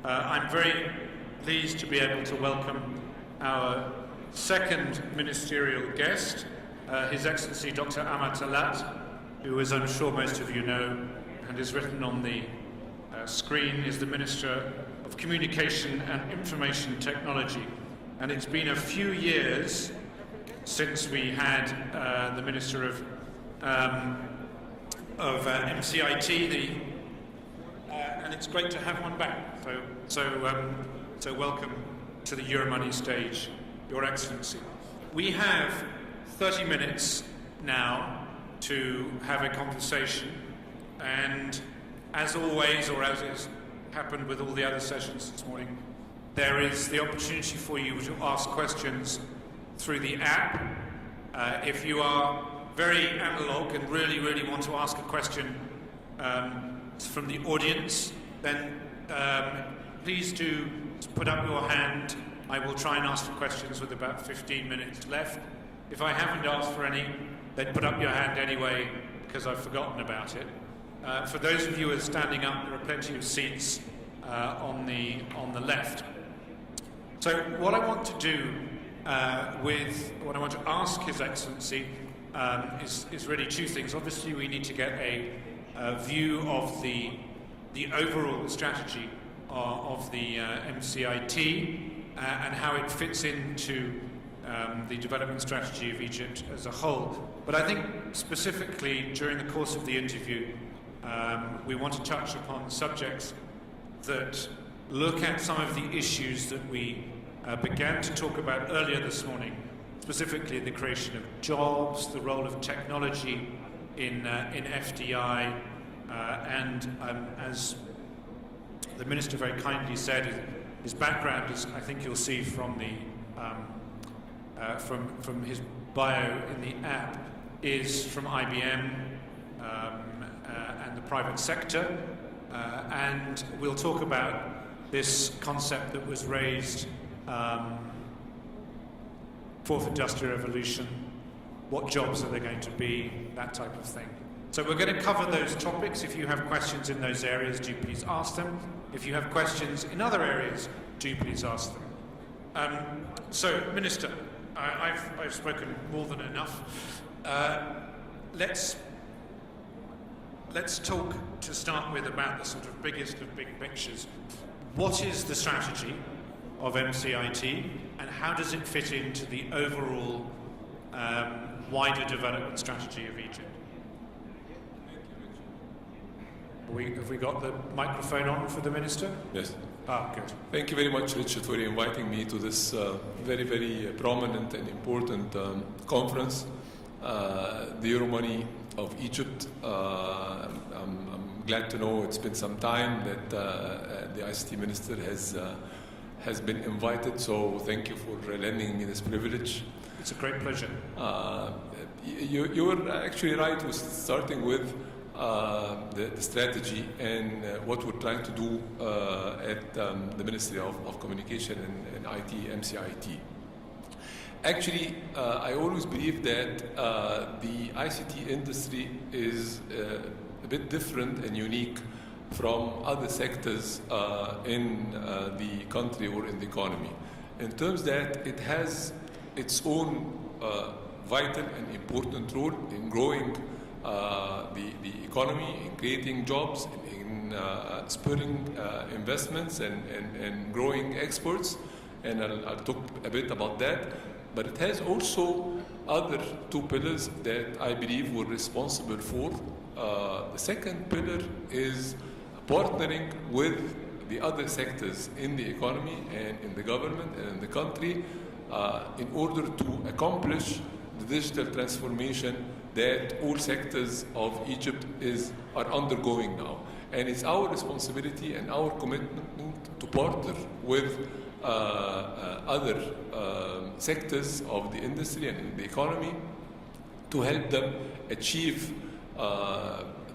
I'm very pleased to be able to welcome our second ministerial guest, His Excellency Dr. Talaat, who, as I'm sure most of you know, and is written on the screen, is the Minister of Communication and Information Technology. And it's been a few years since we had the Minister of MCIT, and it's great to have one back. So welcome to the Euromoney stage, Your Excellency. We have 30 minutes now to have a conversation, and as always, or as has happened with all the other sessions this morning, there is the opportunity for you to ask questions through the app. If you are very analog and really want to ask a question from the audience, then please do put up your hand. I will try and ask the questions with about 15 minutes left. If I haven't asked for any, then put up your hand anyway, because I've forgotten about it. For those of you who are standing up, there are plenty of seats on the left. So what I want to do what I want to ask His Excellency is really two things. Obviously, we need to get a view of the overall strategy of the MCIT and how it fits into the development strategy of Egypt as a whole. But I think specifically during the course of the interview, we want to touch upon subjects that look at some of the issues that we began to talk about earlier this morning, specifically the creation of jobs, the role of technology in FDI, and as the Minister very kindly said, his background is, I think you'll see from from his bio in the app, is from IBM and the private sector, and we'll talk about this concept that was raised, Fourth Industrial Revolution, what jobs are there going to be, that type of thing. So we're going to cover those topics. If you have questions in those areas, do please ask them. If you have questions in other areas, do please ask them. So, Minister, I've spoken more than enough. Let's talk to start with about the sort of biggest of big pictures. What is the strategy of MCIT, and how does it fit into the overall wider development strategy of Egypt? Have we got the microphone on for the Minister? Yes. Ah, good. Thank you very much, Richard, for inviting me to this very prominent and important conference, the Euromoney of Egypt. I'm glad to know it's been some time that the ICT Minister has been invited, so thank you for lending me this privilege. It's a great pleasure. You were actually right with starting with the strategy and what we're trying to do at the Ministry of Communication and IT, MCIT. Actually, I always believe that the ICT industry is a bit different and unique from other sectors in the country or in the economy, in terms that it has its own vital and important role in growing the economy, in creating jobs, in spurring investments and growing exports, and I'll talk a bit about that. But it has also other two pillars that I believe we're responsible for. The second pillar is partnering with the other sectors in the economy and in the government and in the country in order to accomplish the digital transformation that all sectors of Egypt are undergoing now. And it's our responsibility and our commitment to partner with other sectors of the industry and in the economy to help them achieve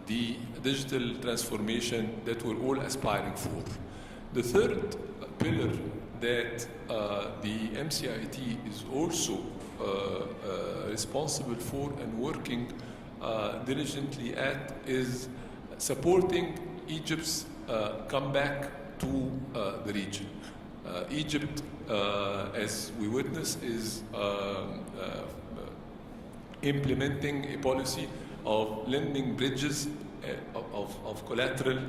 the digital transformation that we're all aspiring for. The third pillar that the MCIT is also responsible for and working diligently at is supporting Egypt's comeback to the region. Egypt, as we witness, is implementing a policy of lending bridges of collateral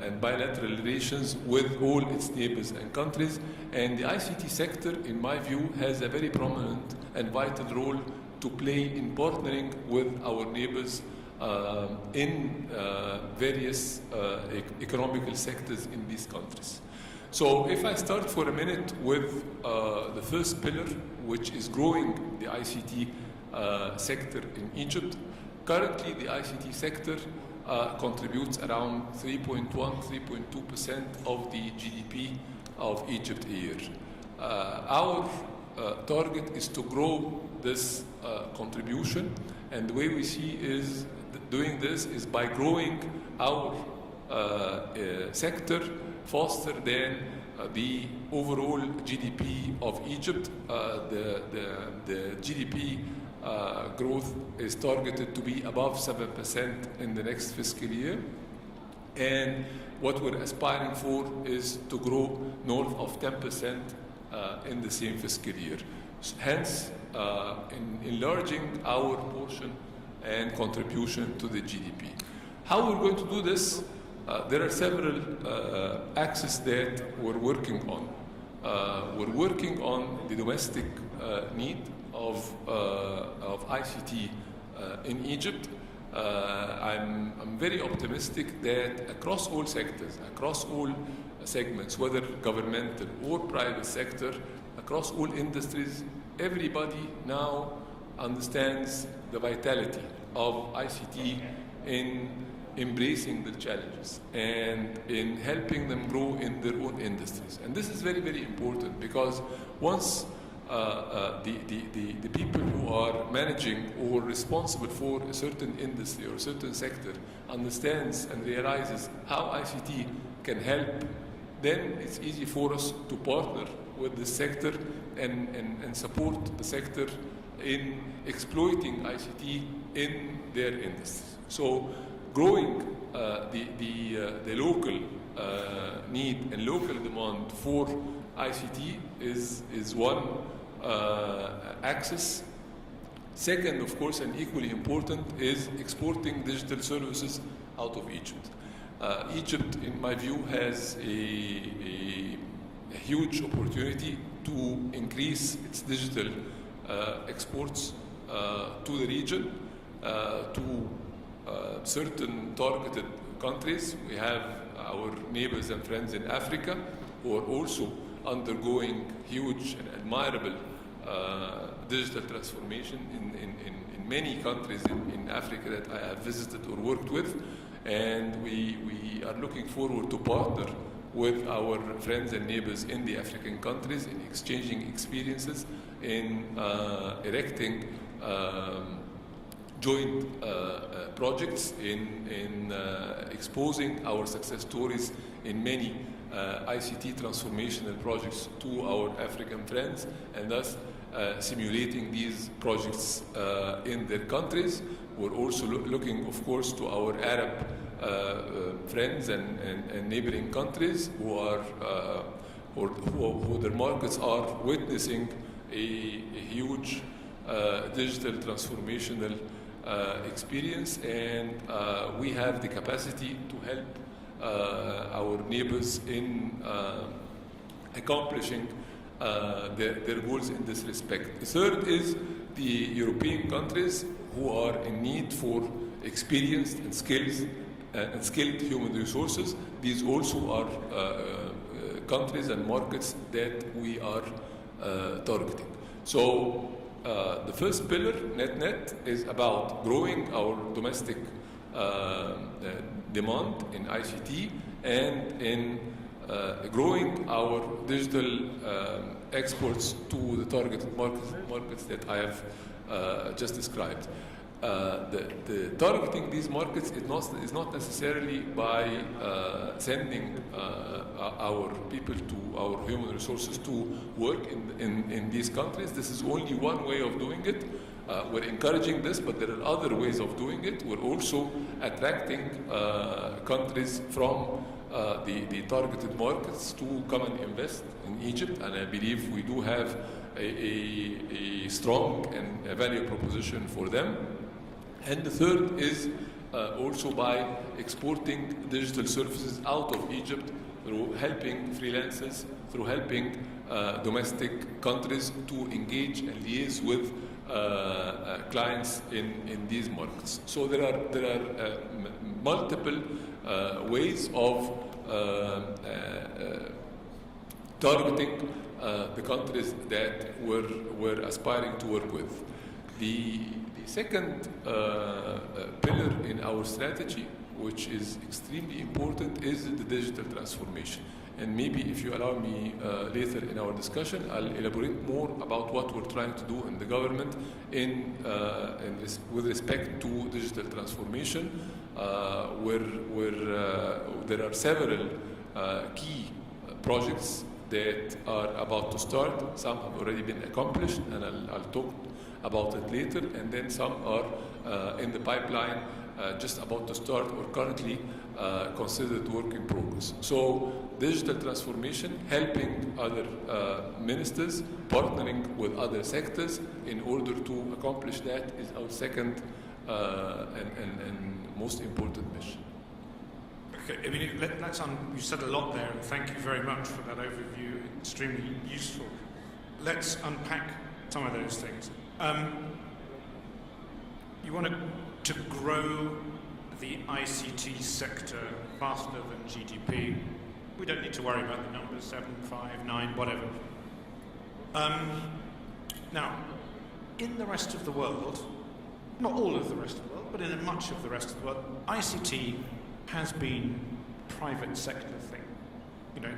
and bilateral relations with all its neighbors and countries. And the ICT sector, in my view, has a very prominent and vital role to play in partnering with our neighbors in various economical sectors in these countries. So if I start for a minute with the first pillar, which is growing the ICT sector in Egypt. Currently, the ICT sector contributes around 3.1, 3.2% of the GDP of Egypt a year. Our target is to grow this contribution, and the way we see is doing this is by growing our sector faster than the overall GDP of Egypt. The GDP growth is targeted to be above 7% in the next fiscal year. And what we're aspiring for is to grow north of 10% in the same fiscal year. Hence, in enlarging our portion and contribution to the GDP. How we're going to do this? There are several axes that we're working on. We're working on the domestic need of ICT in Egypt. I'm very optimistic that across all sectors, across all segments, whether governmental or private sector, across all industries, everybody now understands the vitality of ICT in embracing the challenges and in helping them grow in their own industries. And this is very, very important, because once the people who are managing or responsible for a certain industry or a certain sector understands and realizes how ICT can help, then it's easy for us to partner with the sector and support the sector in exploiting ICT in their industries. So growing the local need and local demand for ICT is one axis. Second, of course, and equally important, is exporting digital services out of Egypt. Egypt, in my view, has a huge opportunity to increase its digital exports to the region, to certain targeted countries. We have our neighbors and friends in Africa who are also undergoing huge and admirable digital transformation in many countries in Africa that I have visited or worked with. And we are looking forward to partner with our friends and neighbors in the African countries in exchanging experiences, in erecting joint projects, in exposing our success stories in many ICT transformational projects to our African friends, and thus simulating these projects in their countries. We're also looking, of course, to our Arab friends and neighboring countries who their markets are witnessing a huge digital transformational experience, and we have the capacity to help our neighbors in accomplishing their goals in this respect. The third is the European countries who are in need for experienced and skilled human resources. These also are countries and markets that we are targeting. So the first pillar, net, is about growing our domestic demand in ICT and in growing our digital exports to the targeted markets that I have just described. The targeting these markets is not necessarily by sending our people to our human resources to work in these countries. This is only one way of doing it. We're encouraging this, but there are other ways of doing it. We're also attracting countries from the targeted markets to come and invest in Egypt, and I believe we do have a strong and a value proposition for them. And the third is also by exporting digital services out of Egypt through helping freelancers, through helping domestic countries to engage and liaise with clients in these markets. So there are multiple ways of targeting the countries that we're aspiring to work with. The second pillar in our strategy, which is extremely important, is the digital transformation. And maybe if you allow me later in our discussion, I'll elaborate more about what we're trying to do in the government with respect to digital transformation, where there are several key projects that are about to start. Some have already been accomplished, and I'll talk about it later, and then some are in the pipeline, just about to start or currently considered work in progress. So digital transformation, helping other ministers, partnering with other sectors in order to accomplish that is our second and most important mission. Okay, I mean, you said a lot there, and thank you very much for that overview. Extremely useful. Let's unpack some of those things. You want to grow the ICT sector faster than GDP. We don't need to worry about the numbers, 7, 5, 9, whatever. Now, in the rest of the world, not all of the rest of the world, but in much of the rest of the world, ICT has been a private sector thing. You know,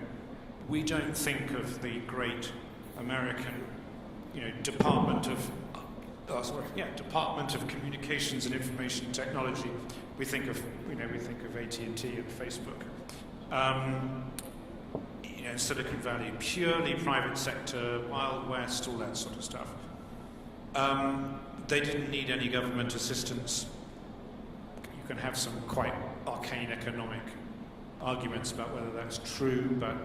we don't think of the great American, Department of Communications and Information Technology. We think of AT&T and Facebook. Silicon Valley, purely private sector, Wild West, all that sort of stuff. They didn't need any government assistance. You can have some quite arcane economic arguments about whether that's true, but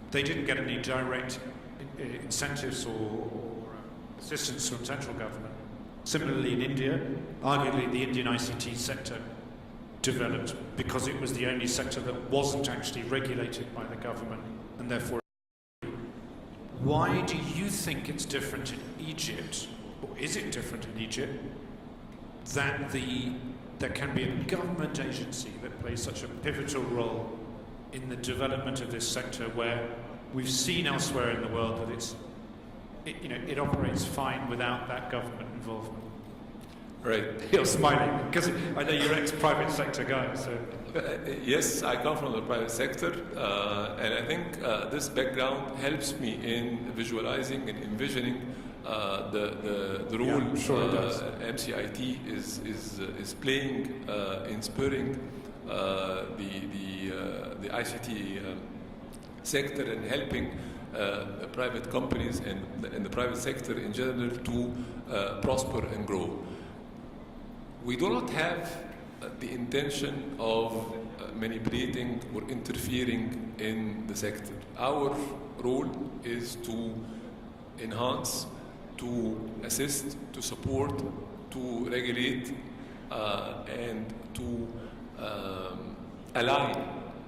they didn't get any direct incentives or assistance from central government. Similarly, in India, arguably the Indian ICT sector developed because it was the only sector that wasn't actually regulated by the government, and therefore. Why do you think it's different in Egypt, or is it different in Egypt, that there can be a government agency that plays such a pivotal role in the development of this sector, where we've seen elsewhere in the world that it operates fine without that government involvement? Right. You're smiling because I know you're ex-private sector guy. So. Yes, I come from the private sector, and I think this background helps me in visualizing and envisioning the role MCIT is playing in spurring the ICT sector and helping private companies and the private sector in general to prosper and grow. We do not have the intention of manipulating or interfering in the sector. Our role is to enhance, to assist, to support, to regulate, and to align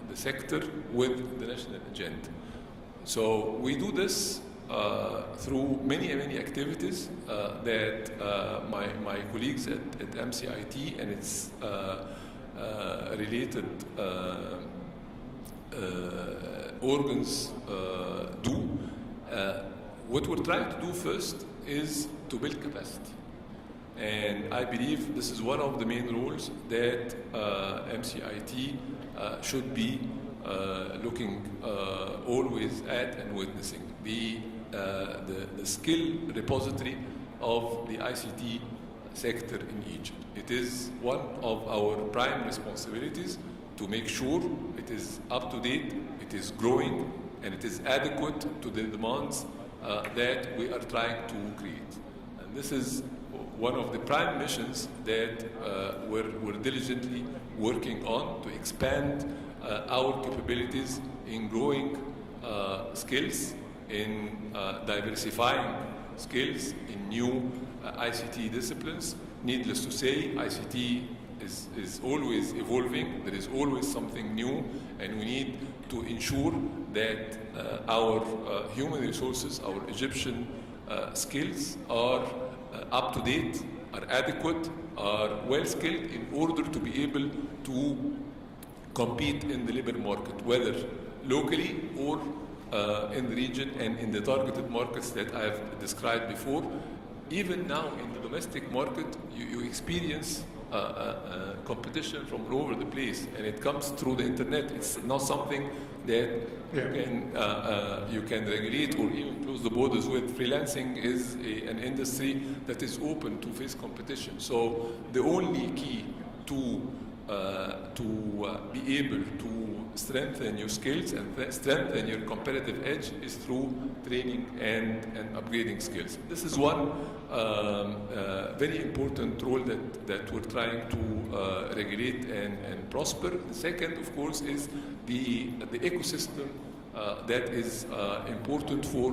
the sector with the national agenda. So we do this through many activities that my colleagues at MCIT and its related organs do. What we're trying to do first is to build capacity. And I believe this is one of the main roles that MCIT should be looking always at and witnessing. The skill repository of the ICT sector in Egypt. It is one of our prime responsibilities to make sure it is up to date, it is growing, and it is adequate to the demands that we are trying to create. And this is one of the prime missions that we're diligently working on to expand our capabilities in growing skills, in diversifying skills in new ICT disciplines. Needless to say, ICT is always evolving. There is always something new, and we need to ensure that our human resources, our Egyptian skills are up to date, are adequate, are well skilled in order to be able to compete in the labor market, whether locally or in the region and in the targeted markets that I have described before. Even now in the domestic market, you experience competition from all over the place, and it comes through the internet. It's not something that you can regulate or even close the borders with. Freelancing is an industry that is open to face competition. So the only key to be able to strengthen your skills and strengthen your competitive edge is through training and upgrading skills. This is one very important role that we're trying to regulate and prosper. The second, of course, is the ecosystem that is important for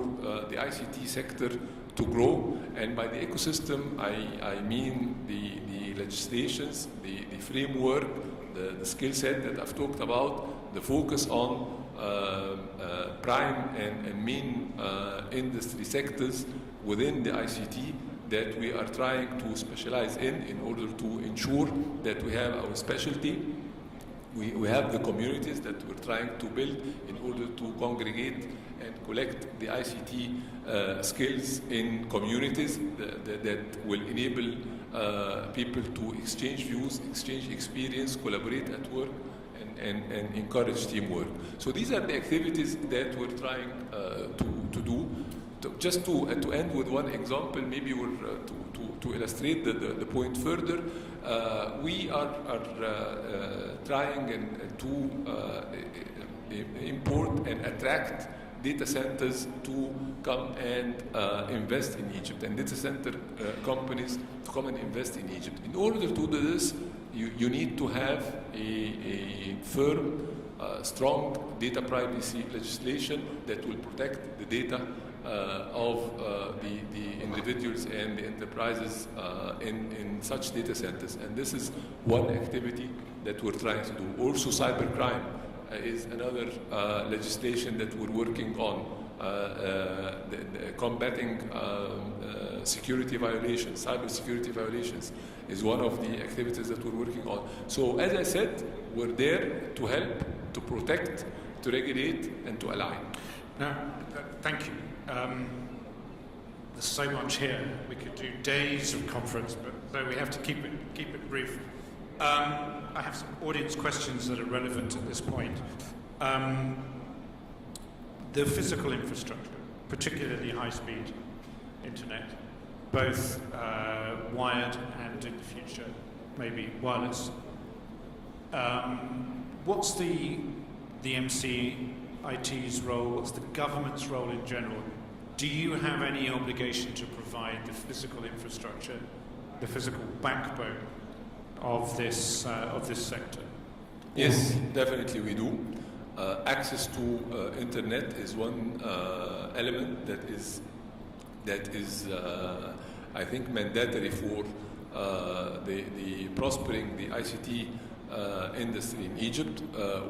the ICT sector to grow. And by the ecosystem, I mean the legislations, the framework, the skill set that I've talked about, the focus on prime and main industry sectors within the ICT that we are trying to specialize in order to ensure that we have our specialty. We have the communities that we're trying to build in order to congregate and collect the ICT skills in communities that will enable people to exchange views, exchange experience, collaborate at work, and encourage teamwork. So these are the activities that we're trying to do. Just to end with one example, maybe to illustrate the point further, we are trying to import and attract data centers to come and invest in Egypt, and data center companies to come and invest in Egypt. In order to do this, you need to have a firm, strong data privacy legislation that will protect the data of the individuals and the enterprises in such data centers. And this is one activity that we're trying to do. Also, cybercrime is another legislation that we're working on, combating security violations, cyber security violations is one of the activities that we're working on. So as I said, we're there to help, to protect, to regulate, and to align. Now, thank you. There's so much here. We could do days of conference, but so we have to keep it brief. I have some audience questions that are relevant at this point. The physical infrastructure, particularly high-speed internet, both wired and in the future, maybe wireless. What's the MCIT's role? What's the government's role in general? Do you have any obligation to provide the physical infrastructure, the physical backbone of this sector? Yes, definitely we do. Access to internet is one element that is I think mandatory for the prospering the ICT industry in Egypt.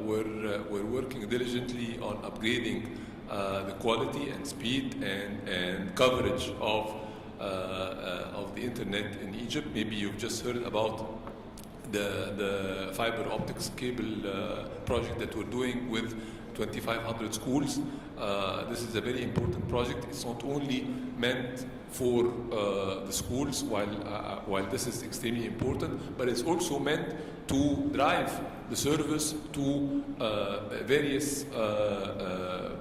We're working diligently on upgrading the quality and speed and coverage of the internet in Egypt. Maybe you've just heard about the fiber optics cable project that we're doing with 2,500 schools. This is a very important project. It's not only meant for the schools, while this is extremely important, but it's also meant to drive the service to various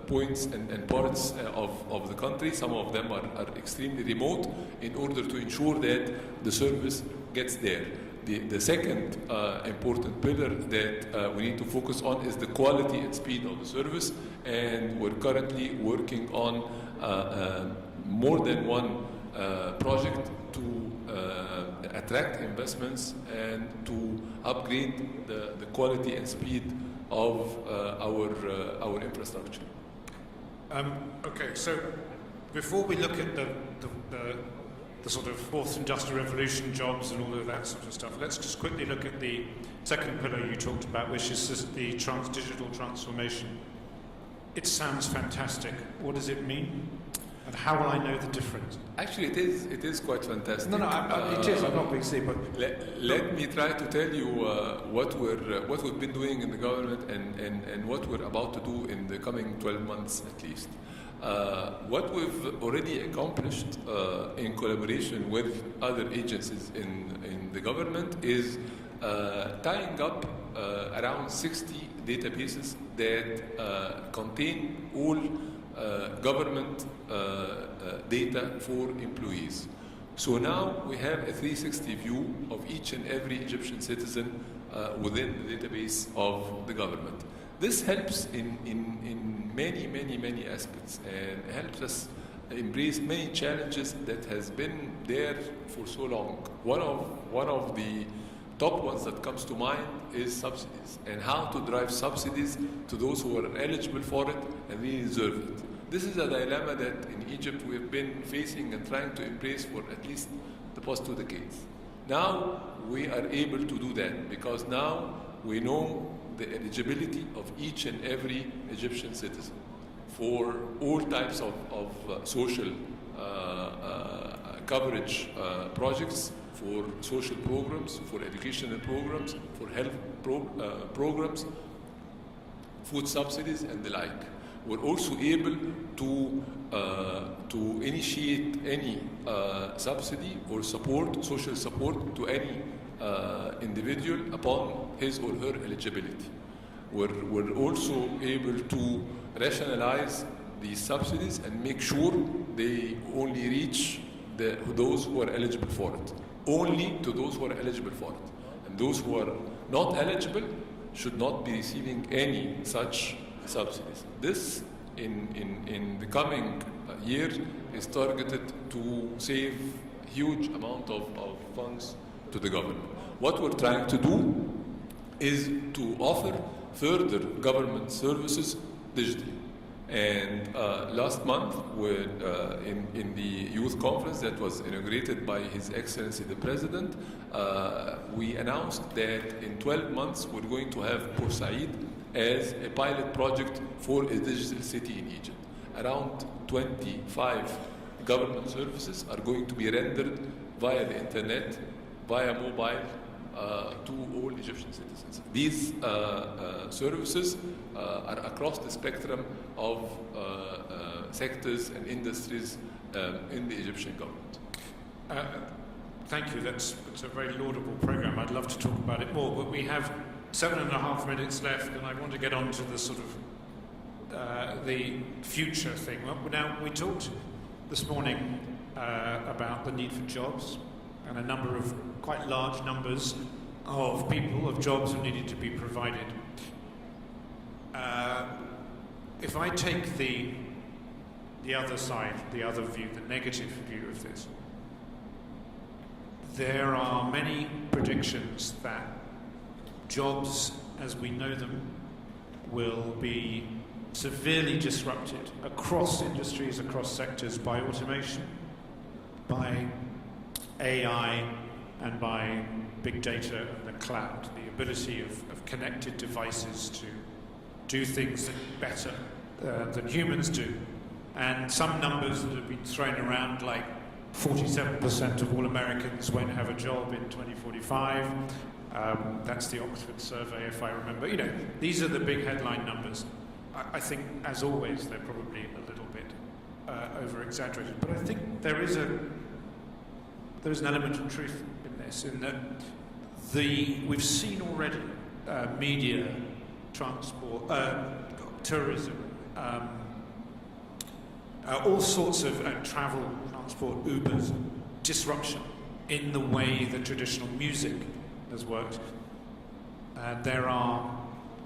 points and parts of the country. Some of them are extremely remote, in order to ensure that the service gets there. The second important pillar that we need to focus on is the quality and speed of the service, and we're currently working on more than one project to attract investments and to upgrade the quality and speed of our infrastructure. Okay, so before we look at the sort of fourth industrial revolution jobs and all of that sort of stuff, let's just quickly look at the second pillar you talked about, which is the digital transformation. It sounds fantastic. What does it mean? And how will I know the difference? Actually, it is quite fantastic. No, it is. I'm not being silly, but let me try to tell you what we've been doing in the government and what we're about to do in the coming 12 months at least. What we've already accomplished in collaboration with other agencies in the government is tying up around 60 databases that contain all government data for employees. So now we have a 360 view of each and every Egyptian citizen within the database of the government. This helps in many aspects and helps us embrace many challenges that has been there for so long. One of the top ones that comes to mind is subsidies and how to drive subsidies to those who are eligible for it and really deserve it. This is a dilemma that in Egypt we've been facing and trying to embrace for at least the past 2 decades. Now we are able to do that because now we know the eligibility of each and every Egyptian citizen for all types of social coverage projects, for social programs, for educational programs, for health programs, food subsidies, and the like. We're also able to initiate any subsidy or support, social support to any individual upon his or her eligibility. We're also able to rationalize these subsidies and make sure they only reach those who are eligible for it. Only to those who are eligible for it. And those who are not eligible should not be receiving any such subsidies. This, in the coming year, is targeted to save huge amount of funds to the government. What we're trying to do is to offer further government services digitally. And last month, in the youth conference that was inaugurated by His Excellency the President, we announced that in 12 months we're going to have Port Said as a pilot project for a digital city in Egypt. Around 25 government services are going to be rendered via the internet, via mobile, to all Egyptian citizens. These services are across the spectrum of sectors and industries in the Egyptian government. Thank you. It's a very laudable program. I'd love to talk about it more, but we have 7.5 minutes left, and I want to get on to the sort of the future thing. Well, now, we talked this morning about the need for jobs, and a number of quite large numbers of people, of jobs that needed to be provided. If I take the other side, the other view, the negative view of this, there are many predictions that jobs as we know them will be severely disrupted across industries, across sectors by automation, by AI, and by big data and the cloud, the ability of connected devices to do things better than humans do. And some numbers that have been thrown around, like 47% of all Americans won't have a job in 2045. That's the Oxford survey, if I remember. You know, these are the big headline numbers. I think, as always, they're probably a little bit over-exaggerated. But I think there is an element of truth in this, in that we've seen already media, transport, tourism, all sorts of travel, transport, Ubers, disruption in the way that traditional music has worked. And there are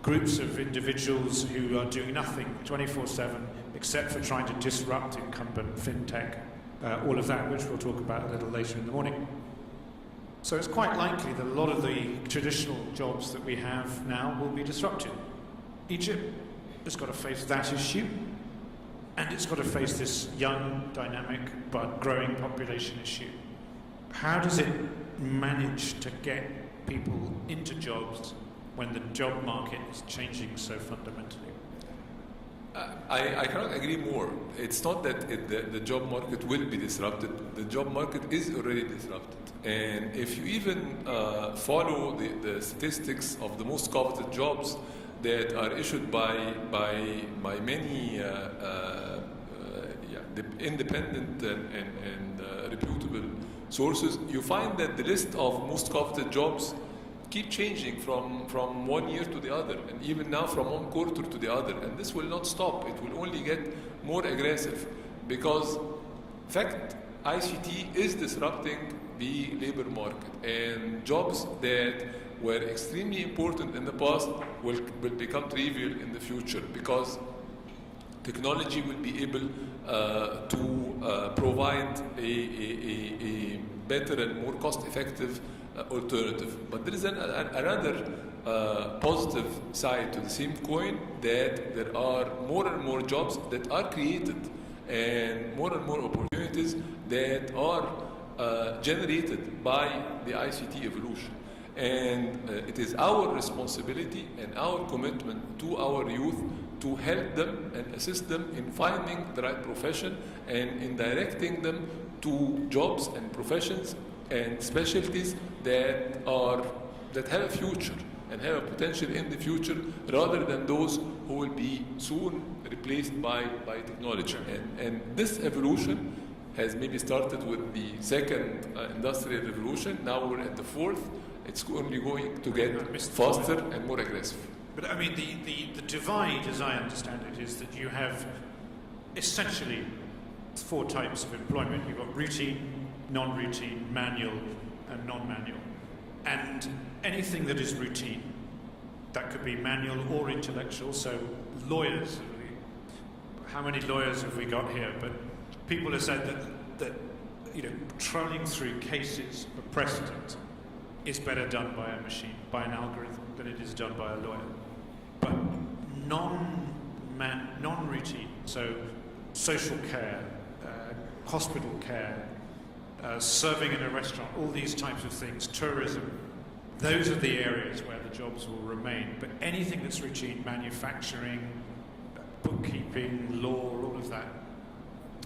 groups of individuals who are doing nothing 24/7 except for trying to disrupt incumbent fintech, all of that, which we'll talk about a little later in the morning. So it's quite likely that a lot of the traditional jobs that we have now will be disrupted. Egypt has got to face that issue, and it's got to face this young, dynamic, but growing population issue. How does it manage to get people into jobs when the job market is changing so fundamentally? I cannot agree more. It's not that the job market will be disrupted. The job market is already disrupted. And if you even follow the statistics of the most coveted jobs that are issued by many the independent and reputable sources, you find that the list of most coveted jobs keep changing from one year to the other, and even now from one quarter to the other. And this will not stop. It will only get more aggressive because, in fact, ICT is disrupting the labor market, and jobs that were extremely important in the past will become trivial in the future because technology will be able to provide a better and more cost-effective alternative. But there is another positive side to the same coin, that there are more and more jobs that are created and more opportunities that are generated by the ICT evolution. And it is our responsibility and our commitment to our youth to help them and assist them in finding the right profession and in directing them to jobs and professions and specialties that have a future and have a potential in the future, rather than those who will be soon replaced by technology. And this evolution has maybe started with the second industrial revolution. Now we're at the fourth. It's only going to get faster and more aggressive. But I mean, the divide, as I understand it, is that you have essentially 4 types of employment. You've got routine, non-routine, manual, and non-manual. And anything that is routine, that could be manual or intellectual. So lawyers, how many lawyers have we got here? But people have said that trolling through cases for precedent is better done by a machine, by an algorithm, than it is done by a lawyer. But non-routine, so social care, hospital care, serving in a restaurant, all these types of things, tourism, those are the areas where the jobs will remain. But anything that's routine, manufacturing, bookkeeping, law, all of that.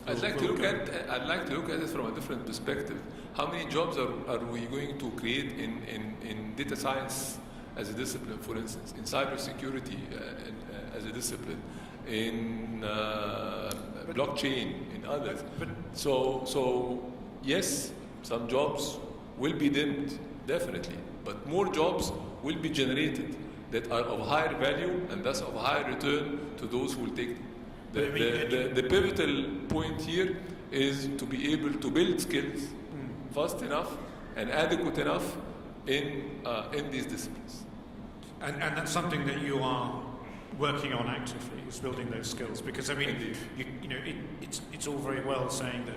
I'd like to look at it from a different perspective. How many jobs are we going to create in data science as a discipline, for instance, in cybersecurity as a discipline, in blockchain, in others? So yes, some jobs will be dimmed, definitely, but more jobs will be generated that are of higher value and thus of higher return to those who will take them. The pivotal point here is to be able to build skills fast enough and adequate enough in these disciplines. And that's something that you are working on actively, is building those skills. Because I mean, it's all very well saying that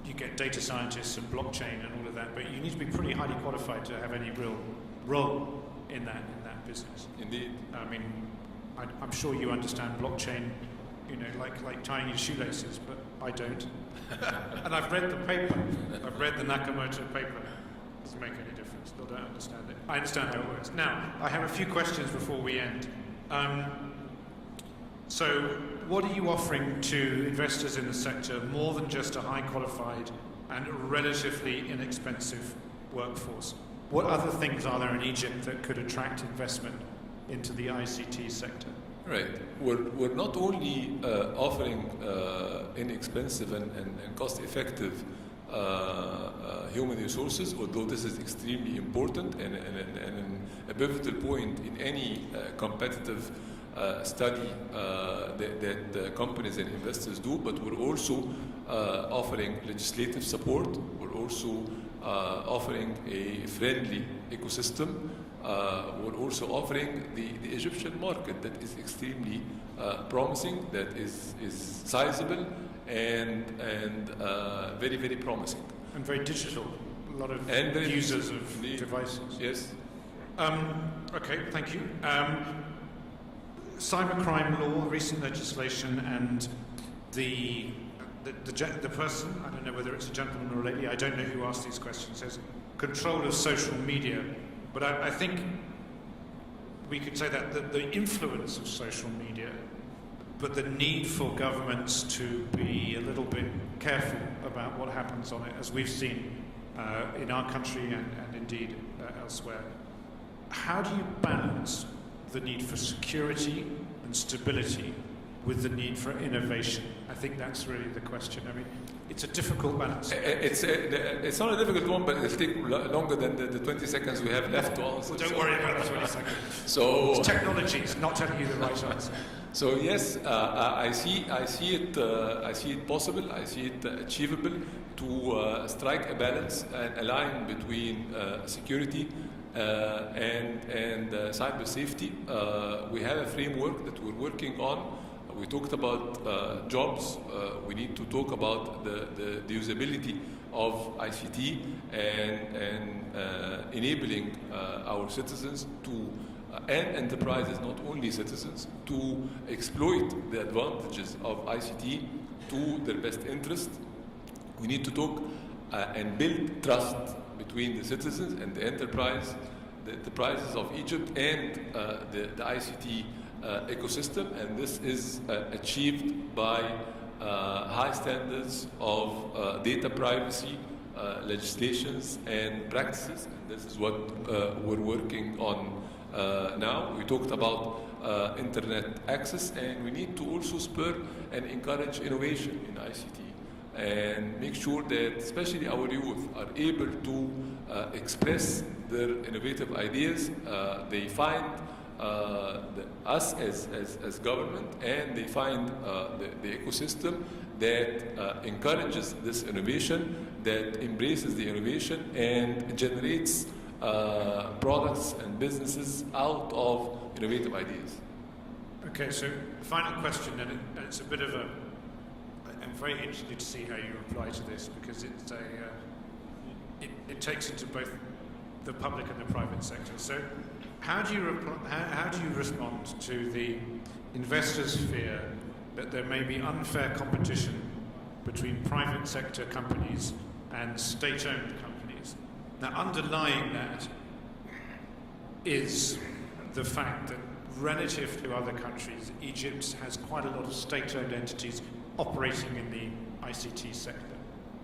you get data scientists and blockchain and all of that, but you need to be pretty highly qualified to have any real role in that business. Indeed. I mean, I'm sure you understand blockchain, like tying your shoelaces, but I don't. And I've read the paper. I've read the Nakamoto paper. It doesn't make any difference. Still don't understand it. I understand how it works. Now, I have a few questions before we end. So, what are you offering to investors in the sector more than just a high qualified and relatively inexpensive workforce? What other things are there in Egypt that could attract investment into the ICT sector? Right. We're not only offering inexpensive and cost-effective human resources, although this is extremely important and a pivotal point in any competitive study that companies and investors do, but we're also offering legislative support. We're also offering a friendly ecosystem. We're also offering the Egyptian market that is extremely promising, that is sizable and very, very promising. And very digital. A lot of users of devices. Yes. Okay, thank you. cybercrime law, recent legislation, and the person, I don't know whether it's a gentleman or a lady, I don't know who asked these questions, says control of social media. But I think we could say that the influence of social media, but the need for governments to be a little bit careful about what happens on it, as we've seen in our country and indeed elsewhere. How do you balance the need for security and stability with the need for innovation? I think that's really the question. I mean, it's a difficult balance. It's not a difficult one, but it'll take longer than the 20 seconds we have left to answer. Well, don't worry about the 20 seconds. So it's technology, it's not telling you the right answer. So yes, I see it possible. I see it achievable to strike a balance and a line between security and cyber safety. We have a framework that we're working on. We talked about jobs. We need to talk about the usability of ICT and enabling our citizens to and enterprises, not only citizens, to exploit the advantages of ICT to their best interest. We need to talk and build trust between the citizens and the enterprises of Egypt and the ICT ecosystem, and this is achieved by high standards of data privacy legislations and practices. And this is what we're working on now. We talked about internet access, and we need to also spur and encourage innovation in ICT and make sure that especially our youth are able to express their innovative ideas. They find us as government, and they find the ecosystem that encourages this innovation, that embraces the innovation and generates products and businesses out of innovative ideas. Okay, so final question, and it's a bit of a. I'm very interested to see how you reply to this, because it's it takes into both the public and the private sector. So, how do you respond to the investors' fear that there may be unfair competition between private sector companies and state-owned companies? Now, underlying that is the fact that relative to other countries, Egypt has quite a lot of state-owned entities operating in the ICT sector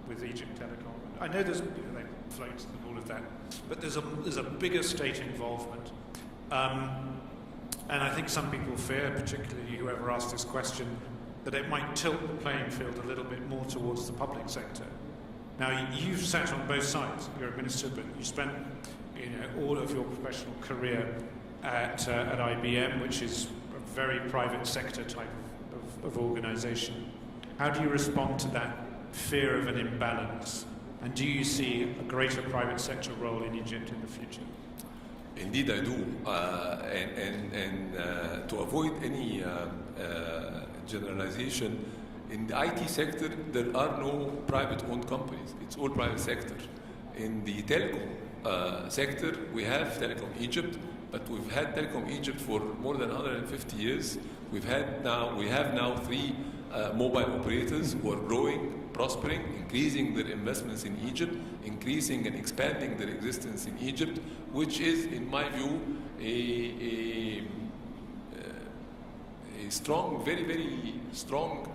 with Egypt Telecom. I know there's they float and all of that, but there's a bigger state involvement. And I think some people fear, particularly whoever asked this question, that it might tilt the playing field a little bit more towards the public sector. Now, you've sat on both sides. You're a minister, but you spent all of your professional career at IBM, which is a very private sector type of organisation. How do you respond to that fear of an imbalance? And do you see a greater private sector role in Egypt in the future? Indeed, I do. And to avoid any generalization, in the IT sector, there are no private-owned companies. It's all private sector. In the telecom sector, we have Telecom Egypt, but we've had Telecom Egypt for more than 150 years. We have now 3 mobile operators who are growing, prospering, increasing their investments in Egypt, increasing and expanding their existence in Egypt, which is, in my view, a strong, very, very strong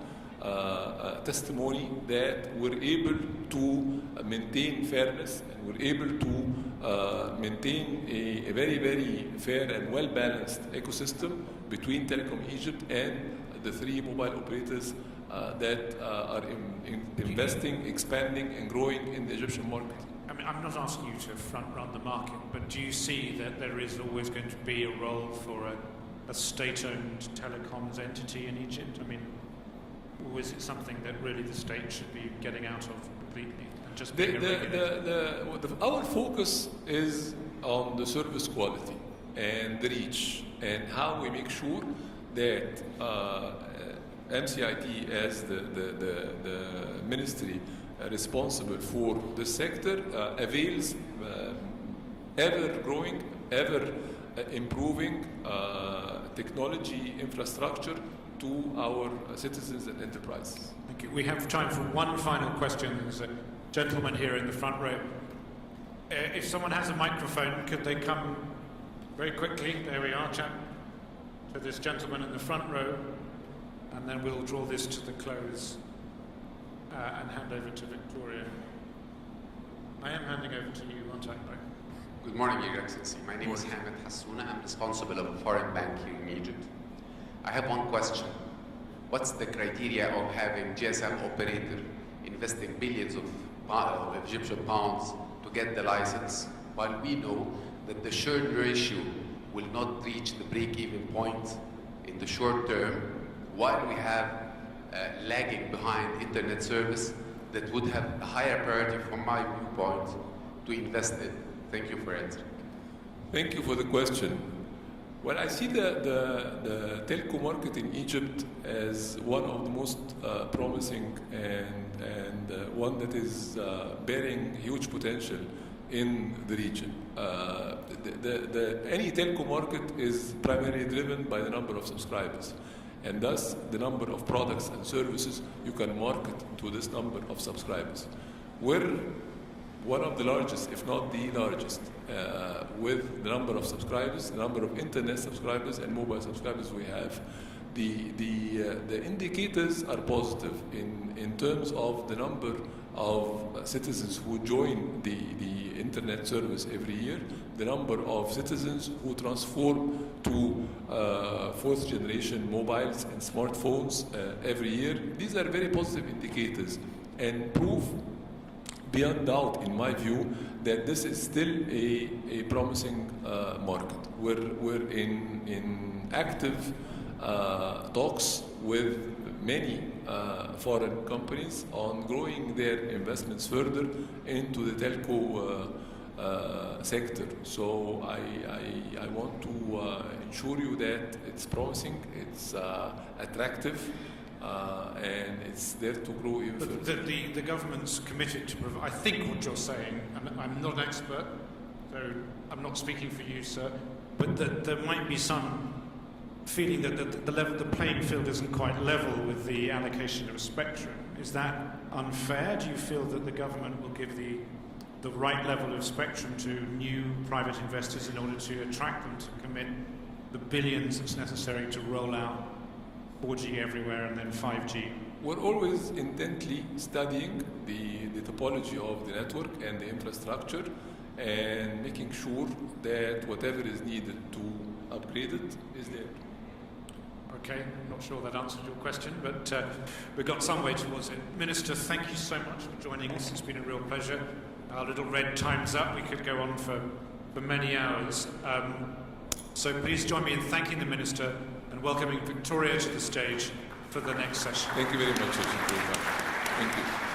testimony that we're able to maintain fairness, and we're able to maintain a very, very fair and well-balanced ecosystem between Telecom Egypt and the 3 mobile operators that are investing, expanding, and growing in the Egyptian market. I mean, I'm not asking you to front-run the market, but do you see that there is always going to be a role for a state-owned telecoms entity in Egypt? I mean, or is it something that really the state should be getting out of completely and just being a regulator? Our focus is on the service quality and the reach, and how we make sure that MCIT, as the ministry responsible for the sector, avails ever growing, ever improving technology infrastructure to our citizens and enterprises. Thank you. We have time for one final question. There's a gentleman here in the front row. If someone has a microphone, could they come very quickly? There we are, chap. To this gentleman in the front row, and then we'll draw this to the close and hand over to Victoria. I am handing over to you, aren't I? Good morning, Your Excellency. My name is Hamid Hassouna. I'm responsible of a foreign bank here in Egypt. I have one question. What's the criteria of having GSM operator investing billions of Egyptian pounds to get the license, while we know that the churn ratio will not reach the break-even point in the short term, while we have lagging behind internet service that would have a higher priority from my viewpoint to invest in? Thank you for answering. Thank you for the question. Well, I see the telco market in Egypt as one of the most promising and one that is bearing huge potential in the region. Any telco market is primarily driven by the number of subscribers, and thus the number of products and services you can market to this number of subscribers. We're one of the largest, if not the largest, with the number of subscribers, the number of internet subscribers and mobile subscribers we have. The indicators are positive in terms of the number of citizens who join the internet service every year, the number of citizens who transform to fourth generation mobiles and smartphones every year. These are very positive indicators and prove beyond doubt, in my view, that this is still a promising market. We're in active talks with many foreign companies on growing their investments further into the telco sector. So I want to ensure you that it's promising, it's attractive, and it's there to grow even further. The government's committed to provide, I think what you're saying, and I'm not an expert, so I'm not speaking for you, sir, but that there might be some feeling that the playing field isn't quite level with the allocation of spectrum. Is that unfair? Do you feel that the government will give the right level of spectrum to new private investors in order to attract them to commit the billions that's necessary to roll out 4G everywhere and then 5G? We're always intently studying the topology of the network and the infrastructure and making sure that whatever is needed to upgrade it is there. Okay, I'm not sure that answered your question, but we've got some way towards it. Minister, thank you so much for joining us. It's been a real pleasure. Our little red time's up. We could go on for many hours. So please join me in thanking the Minister and welcoming Victoria to the stage for the next session. Thank you very much. Thank you.